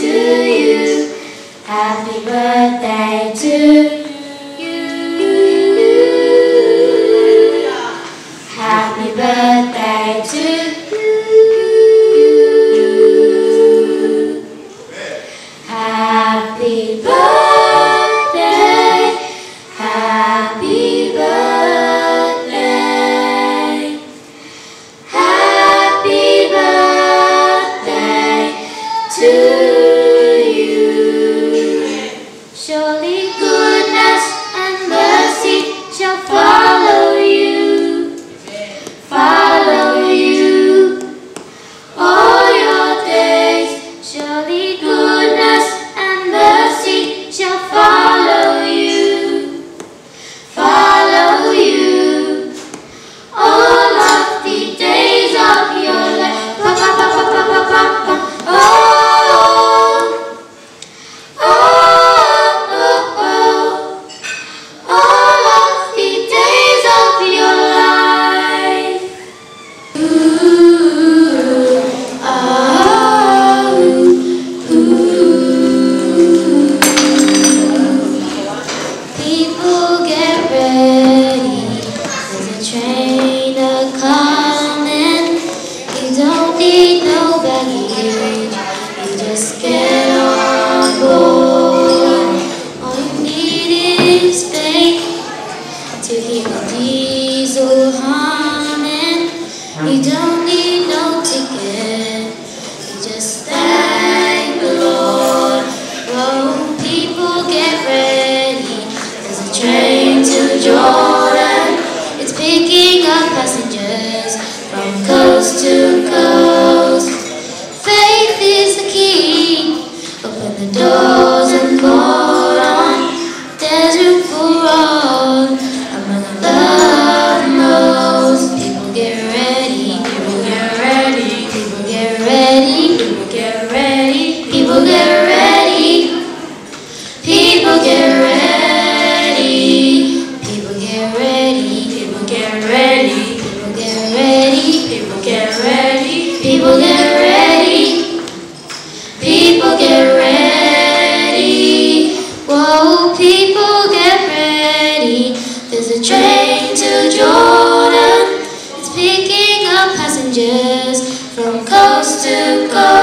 to you. Happy birthday to you. Happy birthday to you. Happy birthday. Happy birthday. Happy birthday to you. Surely goodness and mercy shall follow you. Follow you all your days. Surely goodness and mercy shall follow you. Follow you all of the days of your life. Oh, oh, oh, oh. All of the days of your life. Ooh, oh, ooh. People get ready. There's a train a-coming. You don't need no baggage. You just get on board. All you need is faith to keep the diesel humming. You don't need no ticket. You just thank the Lord. Oh, people get ready. There's a train to Jordan. It's picking up passengers from coast to coast. Faith is the key. Open the doors and board on. There's room for all. Among the love most. People get ready. People get ready. People get ready. People get ready. People get ready. People get ready. People get ready. People get ready. People get ready. People get ready. People get ready. People get ready. Whoa, people get ready. There's a train to Jordan. It's picking up passengers from coast to coast.